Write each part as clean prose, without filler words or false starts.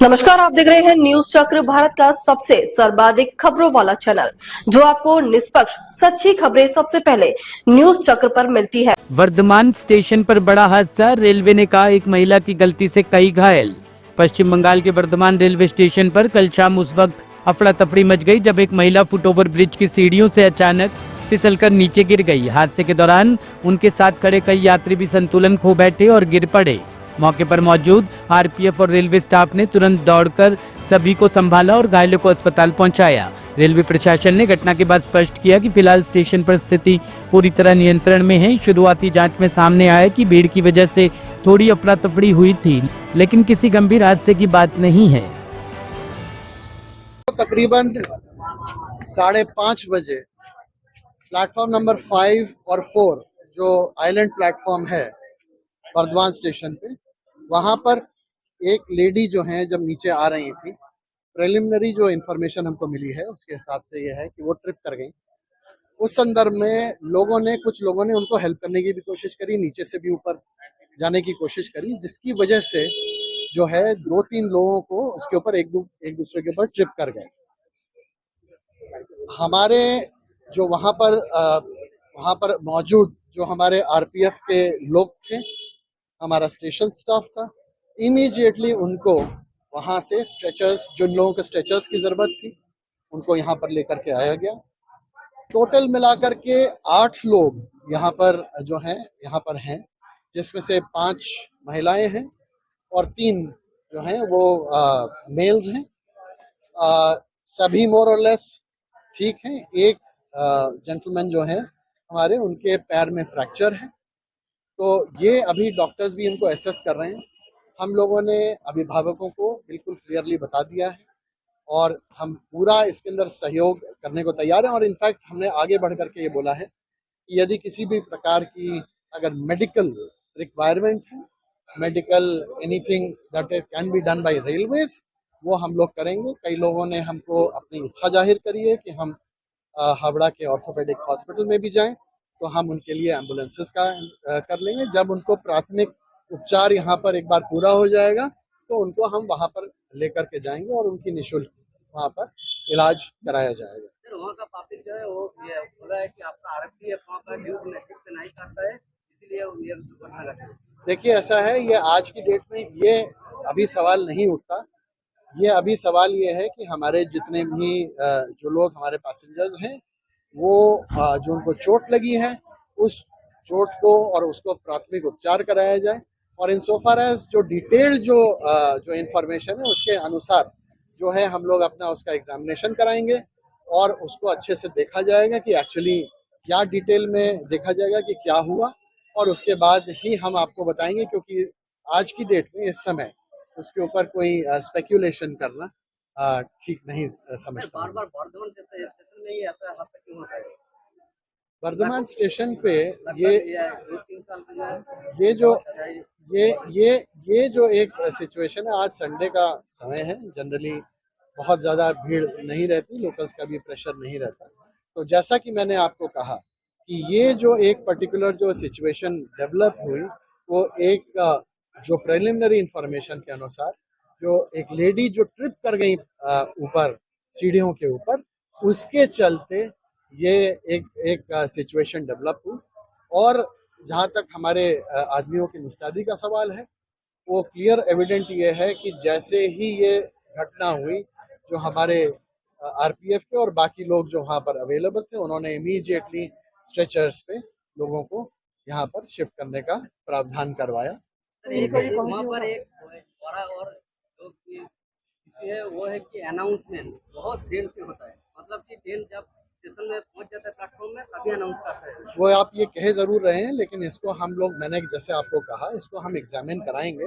नमस्कार, आप देख रहे हैं न्यूज चक्र, भारत का सबसे सर्वाधिक खबरों वाला चैनल, जो आपको निष्पक्ष सच्ची खबरें सबसे पहले न्यूज चक्र पर मिलती है। वर्धमान स्टेशन पर बड़ा हादसा, रेलवे ने कहा एक महिला की गलती से कई घायल। पश्चिम बंगाल के वर्धमान रेलवे स्टेशन पर कल शाम उस वक्त अफड़ा तफड़ी मच गई जब एक महिला फुटओवर ब्रिज की सीढ़ियों से अचानक फिसलकर नीचे गिर गई। हादसे के दौरान उनके साथ खड़े कई यात्री भी संतुलन खो बैठे और गिर पड़े। मौके पर मौजूद आरपीएफ और रेलवे स्टाफ ने तुरंत दौड़कर सभी को संभाला और घायलों को अस्पताल पहुंचाया। रेलवे प्रशासन ने घटना के बाद स्पष्ट किया कि फिलहाल स्टेशन पर स्थिति पूरी तरह नियंत्रण में है। शुरुआती जांच में सामने आया कि भीड़ की वजह से थोड़ी अफरा तफड़ी हुई थी, लेकिन किसी गंभीर हादसे की बात नहीं है। तकरीबन 5:30 बजे प्लेटफॉर्म नंबर 5 और 4 जो आइलैंड प्लेटफॉर्म है वर्धमान स्टेशन पे, वहां पर एक लेडी जो है जब नीचे आ रही थी, प्रिलिमिनरी जो इन्फॉर्मेशन हमको मिली है उसके हिसाब से ये है कि वो ट्रिप कर गई। उस संदर्भ में कुछ लोगों ने उनको हेल्प करने की भी कोशिश करी, नीचे से भी ऊपर जाने की कोशिश करी, जिसकी वजह से जो है 2-3 लोगों को उसके ऊपर एक दूसरे के ऊपर ट्रिप कर गए। हमारे जो वहां पर मौजूद जो हमारे आरपीएफ के लोग थे, हमारा स्टेशन स्टाफ था, इमीडिएटली उनको वहां से स्ट्रेचर्स, जिन लोगों को स्ट्रेचर्स की जरूरत थी, उनको यहाँ पर लेकर के आया गया। टोटल मिलाकर के 8 लोग यहाँ पर हैं, जिसमें से 5 महिलाएं हैं और 3 जो हैं वो मेल्स हैं। सभी मोर और लेस ठीक हैं। एक जेंटलमैन जो है हमारे, उनके पैर में फ्रैक्चर है, तो ये अभी डॉक्टर्स भी इनको एसेस कर रहे हैं। हम लोगों ने अभिभावकों को बिल्कुल क्लियरली बता दिया है और हम पूरा इसके अंदर सहयोग करने को तैयार हैं। और इनफैक्ट हमने आगे बढ़ करके ये बोला है कि यदि किसी भी प्रकार की अगर मेडिकल रिक्वायरमेंट है, medical anything that can be done by railways, वो हम लोग करेंगे। कई लोगों ने हमको अपनी इच्छा जाहिर करी है कि हम हावड़ा के ऑर्थोपेडिक हॉस्पिटल में भी जाएं, तो हम उनके लिए एम्बुलेंसेस का कर लेंगे। जब उनको प्राथमिक उपचार यहाँ पर एक बार पूरा हो जाएगा तो उनको हम वहाँ पर लेकर के जाएंगे और उनकी निःशुल्क वहाँ पर इलाज कराया जाएगा। सर, वहाँ का पब्लिक जो है वो ये बोल रहा है कि आपका आरपीएफ वहाँ का ड्यूटी ठीक से नहीं करता है, इसलिए ये दुर्घटना घटी। देखिए, ऐसा है, ये आज की डेट में ये अभी सवाल नहीं उठता। ये अभी सवाल ये है कि हमारे जितने भी जो लोग हमारे पैसेंजर्स हैं, वो जो उनको चोट लगी है, उस चोट को और उसको प्राथमिक उपचार कराया जाए। और इन सोफार एज जो डिटेल्ड जो इन्फॉर्मेशन है उसके अनुसार जो है हम लोग अपना उसका एग्जामिनेशन कराएंगे और उसको अच्छे से देखा जाएगा कि एक्चुअली क्या डिटेल में देखा जाएगा कि क्या हुआ, और उसके बाद ही हम आपको बताएंगे। क्योंकि आज की डेट में इस समय उसके ऊपर कोई स्पेक्यूलेशन करना ठीक नहीं समझता। बार बार वर्धमान जैसे स्टेशन में ही ऐसा हादसा क्यों होता है? वर्धमान स्टेशन पे ये 2-3 साल में ये जो एक सिचुएशन है, आज संडे का समय है, जनरली बहुत ज़्यादा भीड़ नहीं रहती, लोकल्स का भी प्रेशर नहीं रहता। तो जैसा कि मैंने आपको कहा कि ये जो एक पर्टिकुलर जो सिचुएशन डेवलप हुई, वो एक जो प्रिलिमिनरी इंफॉर्मेशन के अनुसार जो एक लेडी जो ट्रिप कर गई ऊपर सीढ़ियों के ऊपर, उसके चलते ये एक सिचुएशन डेवलप हुई। और जहाँ तक हमारे आदमियों की मुस्तैदी का सवाल है, वो क्लियर एविडेंट ये है कि जैसे ही ये घटना हुई, जो हमारे आरपीएफ के और बाकी लोग जो वहाँ पर अवेलेबल थे, उन्होंने इमीडिएटली स्ट्रेचर्स पे लोगों को यहाँ पर शिफ्ट करने का प्रावधान करवाया। वहाँ पर एक बड़ा और जो इशू है वो है कि अनाउंसमेंट बहुत देर से होता है, मतलब कि ट्रेन जब स्टेशन में पहुंच जाता है प्लेटफॉर्म में तभी अनाउंस करता है। वो आप ये कहे जरूर रहे हैं, लेकिन इसको हम लोग, मैंने जैसे आपको कहा, इसको हम एग्जामिन कराएंगे,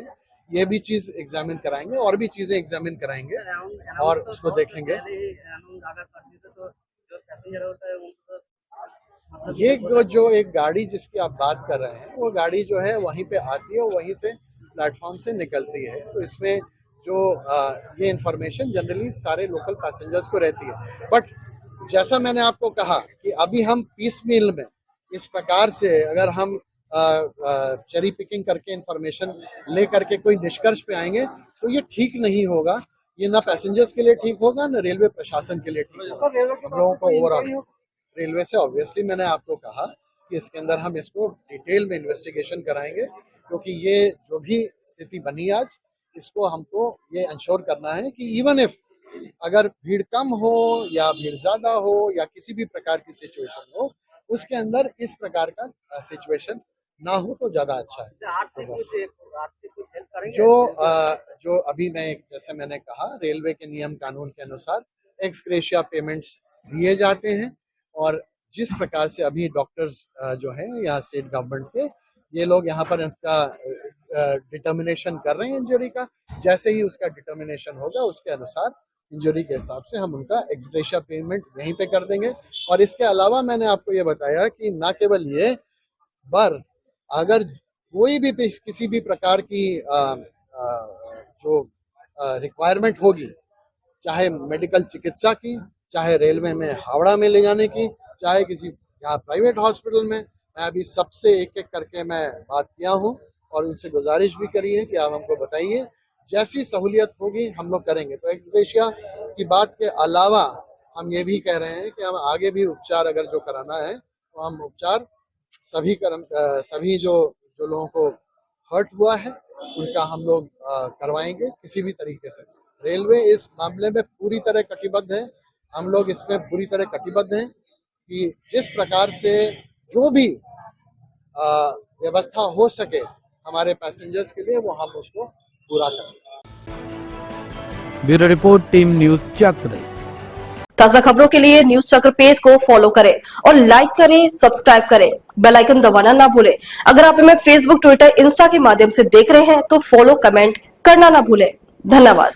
ये भी चीज एग्जामिन कराएंगे और भी चीजें एग्जामिन कराएंगे और उसको देखेंगे। ये जो एक गाड़ी जिसकी आप बात कर रहे हैं, वो गाड़ी जो है वहीं पे आती है और वहीं से प्लेटफॉर्म से निकलती है। तो इसमें जो ये इंफॉर्मेशन जनरली सारे लोकल पैसेंजर्स को रहती है। बट जैसा मैंने आपको कहा कि अभी हम पीस मील में इस प्रकार से अगर हम चेरी पिकिंग करके इंफॉर्मेशन ले करके कोई निष्कर्ष पे आएंगे तो ये ठीक नहीं होगा। ये ना पैसेंजर्स के लिए ठीक होगा, ना रेलवे प्रशासन के लिए ठीक होगा। हम लोगों को ओवरऑल रेलवे से ऑब्वियसली मैंने आपको कहा कि इसके अंदर हम इसको डिटेल में इन्वेस्टिगेशन कराएंगे, क्योंकि ये जो भी स्थिति बनी आज, इसको हमको ये इंश्योर करना है कि इवन इफ अगर भीड़ कम हो या भीड़ ज्यादा हो या किसी भी प्रकार की सिचुएशन हो, उसके अंदर इस प्रकार का सिचुएशन ना हो तो ज्यादा अच्छा है। आर्थिक कुछ हेल्प करेंगे जो अभी जैसे मैंने कहा, रेलवे के नियम कानून के अनुसार एक्स ग्रेशिया पेमेंट्स दिए जाते हैं, और जिस प्रकार से अभी डॉक्टर्स जो है यहाँ स्टेट गवर्नमेंट के, ये लोग यहाँ पर इसका डिटर्मिनेशन कर रहे हैं इंजरी का। जैसे ही उसका डिटर्मिनेशन होगा उसके अनुसार इंजरी के हिसाब से हम उनका एक्स ग्रेशिया पेमेंट यहीं पे कर देंगे। और इसके अलावा मैंने आपको ये बताया कि ना केवल ये, पर अगर कोई भी किसी भी प्रकार की जो रिक्वायरमेंट होगी, चाहे मेडिकल चिकित्सा की, चाहे रेलवे में हावड़ा में ले जाने की, चाहे किसी यहाँ प्राइवेट हॉस्पिटल में, मैं अभी सबसे एक एक करके मैं बात किया हूँ और उनसे गुजारिश भी करी है कि आप हमको बताइए, जैसी सहूलियत होगी हम लोग करेंगे। तो एक्स ग्रेशिया की बात के अलावा हम ये भी कह रहे हैं कि हम आगे भी उपचार अगर जो कराना है तो हम उपचार सभी जो लोगों को हर्ट हुआ है उनका हम लोग करवाएंगे किसी भी तरीके से। रेलवे इस मामले में पूरी तरह कटिबद्ध है, हम लोग इसमें पूरी तरह कटिबद्ध हैं कि जिस प्रकार से जो भी व्यवस्था हो सके हमारे पैसेंजर्स के लिए, वो हम उसको पूरा करें। ब्यूरो रिपोर्ट, टीम न्यूज चक्र। ताजा खबरों के लिए न्यूज चक्र पेज को फॉलो करें और लाइक करें, सब्सक्राइब करें, बेल आइकन दबाना ना भूलें। अगर आप हमें फेसबुक, ट्विटर, इंस्टा के माध्यम से देख रहे हैं तो फॉलो, कमेंट करना ना भूलें। धन्यवाद।